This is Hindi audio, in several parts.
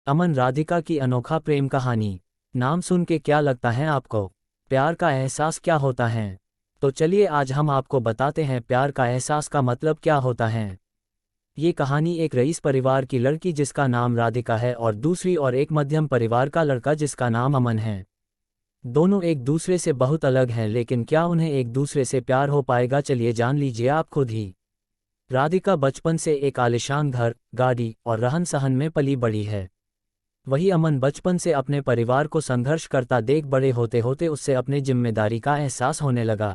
अमन राधिका की अनोखा प्रेम कहानी। नाम सुन के क्या लगता है आपको? प्यार का एहसास क्या होता है? तो चलिए आज हम आपको बताते हैं प्यार का एहसास का मतलब क्या होता है। ये कहानी एक रईस परिवार की लड़की जिसका नाम राधिका है और दूसरी और एक मध्यम परिवार का लड़का जिसका नाम अमन है। दोनों एक दूसरे से बहुत अलग हैं, लेकिन क्या उन्हें एक दूसरे से प्यार हो पाएगा? चलिए जान लीजिए आप खुद ही। राधिका बचपन से एक आलीशान घर, गाड़ी और रहन सहन में पली बड़ी है। वही अमन बचपन से अपने परिवार को संघर्ष करता देख बड़े होते होते उससे अपनी जिम्मेदारी का एहसास होने लगा।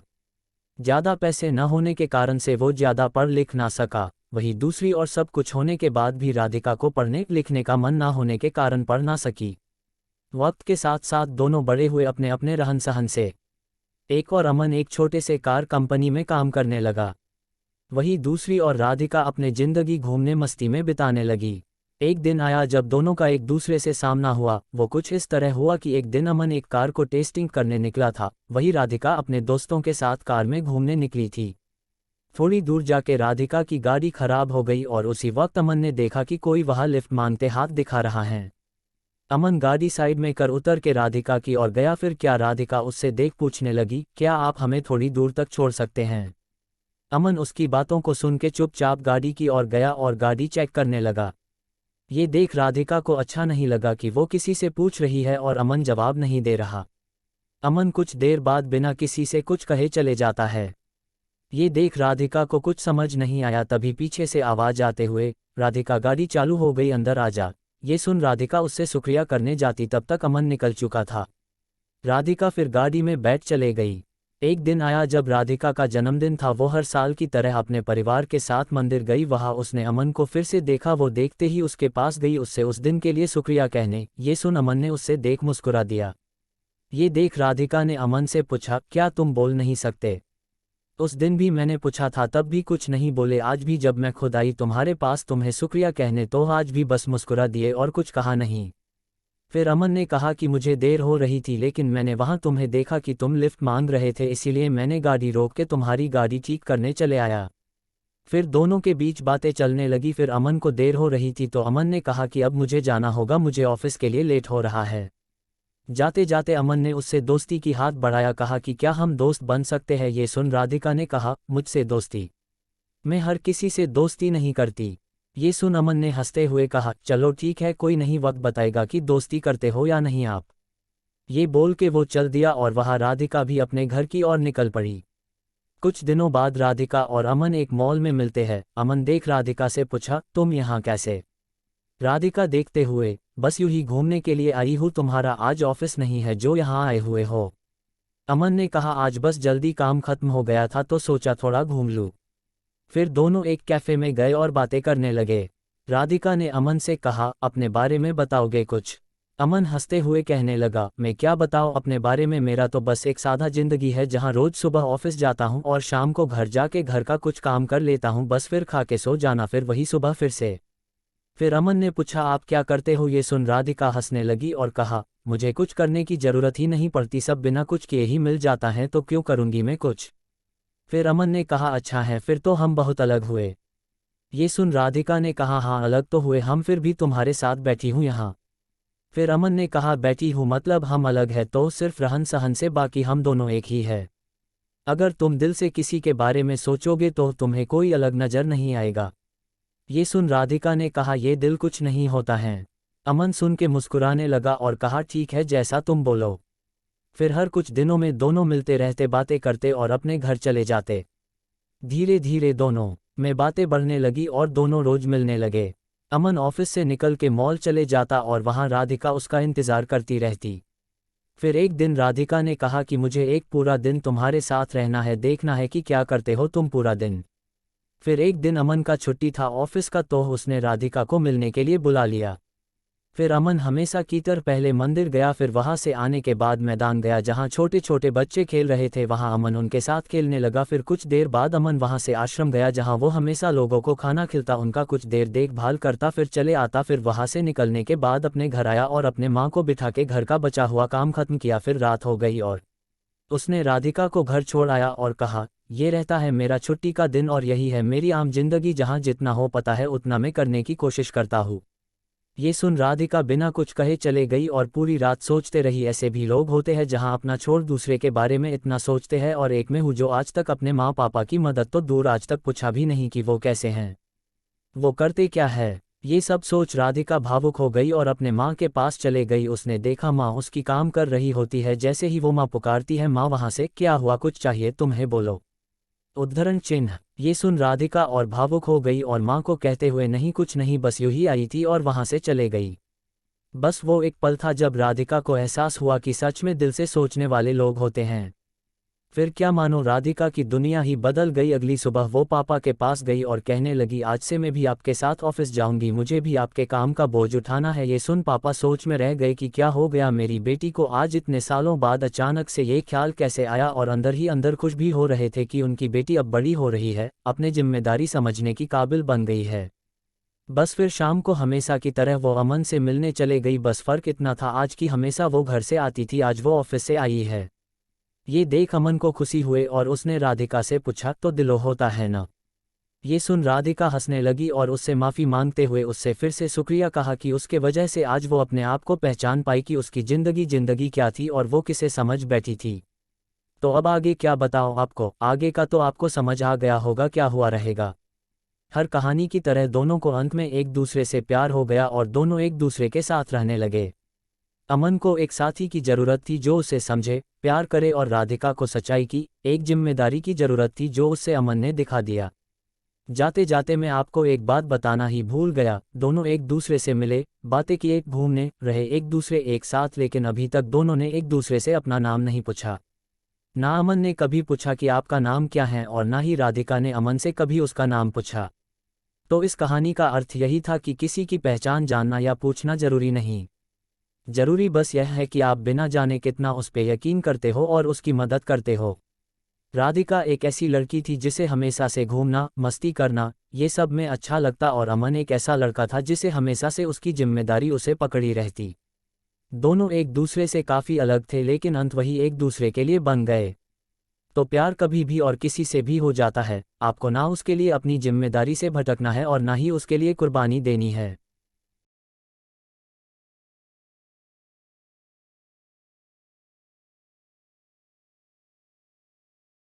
ज़्यादा पैसे न होने के कारण से वो ज़्यादा पढ़ लिख ना सका। वही दूसरी और सब कुछ होने के बाद भी राधिका को पढ़ने लिखने का मन ना होने के कारण पढ़ ना सकी। वक्त के साथ साथ दोनों बड़े हुए अपने अपने रहन सहन से। एक और अमन एक छोटे से कार कंपनी में काम करने लगा। वही दूसरी और राधिका अपने जिंदगी घूमने मस्ती में बिताने लगी। एक दिन आया जब दोनों का एक दूसरे से सामना हुआ। वो कुछ इस तरह हुआ कि एक दिन अमन एक कार को टेस्टिंग करने निकला था, वही राधिका अपने दोस्तों के साथ कार में घूमने निकली थी। थोड़ी दूर जाके राधिका की गाड़ी खराब हो गई और उसी वक्त अमन ने देखा कि कोई वहां लिफ्ट मांगते हाथ दिखा रहा है। अमन गाड़ी साइड में कर उतर के राधिका की ओर गया। फिर क्या राधिका उससे देख पूछने लगी, क्या आप हमें थोड़ी दूर तक छोड़ सकते हैं? अमन उसकी बातों को सुन के चुपचाप गाड़ी की ओर गया और गाड़ी चेक करने लगा। ये देख राधिका को अच्छा नहीं लगा कि वो किसी से पूछ रही है और अमन जवाब नहीं दे रहा। अमन कुछ देर बाद बिना किसी से कुछ कहे चले जाता है। ये देख राधिका को कुछ समझ नहीं आया, तभी पीछे से आवाज आते हुए, राधिका गाड़ी चालू हो गई, अंदर आ जा। ये सुन राधिका उससे शुक्रिया करने जाती तब तक अमन निकल चुका था। राधिका फिर गाड़ी में बैठ चले गई। एक दिन आया जब राधिका का जन्मदिन था। वो हर साल की तरह अपने परिवार के साथ मंदिर गई। वहां उसने अमन को फिर से देखा। वो देखते ही उसके पास गई उससे उस दिन के लिए शुक्रिया कहने। ये सुन अमन ने उससे देख मुस्कुरा दिया। ये देख राधिका ने अमन से पूछा, क्या तुम बोल नहीं सकते? उस दिन भी मैंने पूछा था तब भी कुछ नहीं बोले, आज भी जब मैं खुद आई तुम्हारे पास तुम्हें शुक्रिया कहने तो आज भी बस मुस्कुरा दिए और कुछ कहा नहीं। फिर अमन ने कहा कि मुझे देर हो रही थी, लेकिन मैंने वहां तुम्हें देखा कि तुम लिफ्ट मांग रहे थे, इसीलिए मैंने गाड़ी रोक के तुम्हारी गाड़ी ठीक करने चले आया। फिर दोनों के बीच बातें चलने लगी। फिर अमन को देर हो रही थी तो अमन ने कहा कि अब मुझे जाना होगा, मुझे ऑफिस के लिए लेट हो रहा है। जाते जाते अमन ने उससे दोस्ती की हाथ बढ़ाया, कहा कि क्या हम दोस्त बन सकते हैं? ये सुन राधिका ने कहा, मुझसे दोस्ती? मैं हर किसी से दोस्ती नहीं करती। ये सुन अमन ने हंसते हुए कहा, चलो ठीक है, कोई नहीं, वक्त बताएगा कि दोस्ती करते हो या नहीं आप। ये बोल के वो चल दिया और वहाँ राधिका भी अपने घर की ओर निकल पड़ी। कुछ दिनों बाद राधिका और अमन एक मॉल में मिलते हैं। अमन देख राधिका से पूछा, तुम यहाँ कैसे? राधिका देखते हुए, बस यूं ही घूमने के लिए आई हूँ, तुम्हारा आज ऑफिस नहीं है जो यहाँ आए हुए हो? अमन ने कहा, आज बस जल्दी काम खत्म हो गया था तो सोचा थोड़ा घूम लूँ। फिर दोनों एक कैफे में गए और बातें करने लगे। राधिका ने अमन से कहा, अपने बारे में बताओगे कुछ? अमन हंसते हुए कहने लगा, मैं क्या बताऊं अपने बारे में, मेरा तो बस एक सादा जिंदगी है जहां रोज सुबह ऑफिस जाता हूं और शाम को घर जाके घर का कुछ काम कर लेता हूं, बस फिर खा के सो जाना, फिर वही सुबह फिर से। फिर अमन ने पूछा, आप क्या करते हो? ये सुन राधिका हंसने लगी और कहा, मुझे कुछ करने की जरूरत ही नहीं पड़ती, सब बिना कुछ किए ही मिल जाता है, तो क्यों करूंगी मैं कुछ? फिर अमन ने कहा, अच्छा है, फिर तो हम बहुत अलग हुए। ये सुन राधिका ने कहा, हाँ अलग तो हुए हम, फिर भी तुम्हारे साथ बैठी हूँ यहाँ। फिर अमन ने कहा, बैठी हूँ मतलब हम अलग है तो सिर्फ रहन सहन से, बाकी हम दोनों एक ही है। अगर तुम दिल से किसी के बारे में सोचोगे तो तुम्हें कोई अलग नजर नहीं आएगा। ये सुन राधिका ने कहा, ये दिल कुछ नहीं होता है। अमन सुन के मुस्कुराने लगा और कहा, ठीक है, जैसा तुम बोलो। फिर हर कुछ दिनों में दोनों मिलते रहते, बातें करते और अपने घर चले जाते। धीरे धीरे दोनों में बातें बढ़ने लगी और दोनों रोज मिलने लगे। अमन ऑफिस से निकल के मॉल चले जाता और वहां राधिका उसका इंतजार करती रहती। फिर एक दिन राधिका ने कहा कि मुझे एक पूरा दिन तुम्हारे साथ रहना है, देखना है कि क्या करते हो तुम पूरा दिन। फिर एक दिन अमन का छुट्टी था ऑफिस का तो उसने राधिका को मिलने के लिए बुला लिया। फिर अमन हमेशा की तरह पहले मंदिर गया, फिर वहां से आने के बाद मैदान गया जहां छोटे छोटे बच्चे खेल रहे थे, वहां अमन उनके साथ खेलने लगा। फिर कुछ देर बाद अमन वहां से आश्रम गया जहां वो हमेशा लोगों को खाना खिलाता, उनका कुछ देर देखभाल करता, फिर चले आता। फिर वहां से निकलने के बाद अपने घर आया और अपने माँ को बिठा के घर का बचा हुआ काम खत्म किया। फिर रात हो गई और उसने राधिका को घर छोड़ आया और कहा, ये रहता है मेरा छुट्टी का दिन और यही है मेरी आम जिंदगी, जहां जितना हो पता है उतना मैं करने की कोशिश करता हूँ। ये सुन राधिका बिना कुछ कहे चले गई और पूरी रात सोचते रही। ऐसे भी लोग होते हैं जहां अपना छोड़ दूसरे के बारे में इतना सोचते हैं, और एक मैं हूँ जो आज तक अपने माँ पापा की मदद तो दूर आज तक पूछा भी नहीं कि वो कैसे हैं, वो करते क्या है। ये सब सोच राधिका भावुक हो गई और अपने माँ के पास चले गई। उसने देखा माँ उसकी काम कर रही होती है। जैसे ही वो माँ पुकारती है, माँ वहाँ से, क्या हुआ, कुछ चाहिए तुम्हें, बोलो। उद्धरण चिन्ह। ये सुन राधिका और भावुक हो गई और माँ को कहते हुए, नहीं कुछ नहीं, बस यूं ही आई थी, और वहाँ से चले गई। बस वो एक पल था जब राधिका को एहसास हुआ कि सच में दिल से सोचने वाले लोग होते हैं। फिर क्या मानो राधिका की दुनिया ही बदल गई। अगली सुबह वो पापा के पास गई और कहने लगी, आज से मैं भी आपके साथ ऑफिस जाऊंगी, मुझे भी आपके काम का बोझ उठाना है। ये सुन पापा सोच में रह गए कि क्या हो गया मेरी बेटी को, आज इतने सालों बाद अचानक से ये ख्याल कैसे आया, और अंदर ही अंदर खुश भी हो रहे थे कि उनकी बेटी अब बड़ी हो रही है, अपने जिम्मेदारी समझने की काबिल बन गई है। बस फिर शाम को हमेशा की तरह वो अमन से मिलने चले गई। बस फर्क इतना था, आज की हमेशा वो घर से आती थी, आज वो ऑफिस से आई है। ये देख अमन को खुशी हुए और उसने राधिका से पूछा, तो दिलो होता है ना। ये सुन राधिका हंसने लगी और उससे माफ़ी मांगते हुए उससे फिर से शुक्रिया कहा कि उसके वजह से आज वो अपने आप को पहचान पाई कि उसकी जिंदगी क्या थी और वो किसे समझ बैठी थी। तो अब आगे क्या बताओ आपको, आगे का तो आपको समझ आ गया होगा क्या हुआ रहेगा। हर कहानी की तरह दोनों को अंत में एक दूसरे से प्यार हो गया और दोनों एक दूसरे के साथ रहने लगे। अमन को एक साथी की जरूरत थी जो उसे समझे, प्यार करे, और राधिका को सच्चाई की, एक जिम्मेदारी की जरूरत थी जो उससे अमन ने दिखा दिया। जाते जाते मैं आपको एक बात बताना ही भूल गया, दोनों एक दूसरे से मिले, बातें किए, घूमने रहे एक दूसरे एक साथ, लेकिन अभी तक दोनों ने एक दूसरे से अपना नाम नहीं पूछा। ना अमन ने कभी पूछा कि आपका नाम क्या है, और ना ही राधिका ने अमन से कभी उसका नाम पूछा। तो इस कहानी का अर्थ यही था कि किसी की पहचान जानना या पूछना जरूरी नहीं। जरूरी बस यह है कि आप बिना जाने कितना उस पे यकीन करते हो और उसकी मदद करते हो। राधिका एक ऐसी लड़की थी जिसे हमेशा से घूमना, मस्ती करना, ये सब में अच्छा लगता, और अमन एक ऐसा लड़का था जिसे हमेशा से उसकी जिम्मेदारी उसे पकड़ी रहती। दोनों एक दूसरे से काफ़ी अलग थे, लेकिन अंत वही एक दूसरे के लिए बन गए। तो प्यार कभी भी और किसी से भी हो जाता है, आपको ना उसके लिए अपनी जिम्मेदारी से भटकना है और ना ही उसके लिए कुर्बानी देनी है।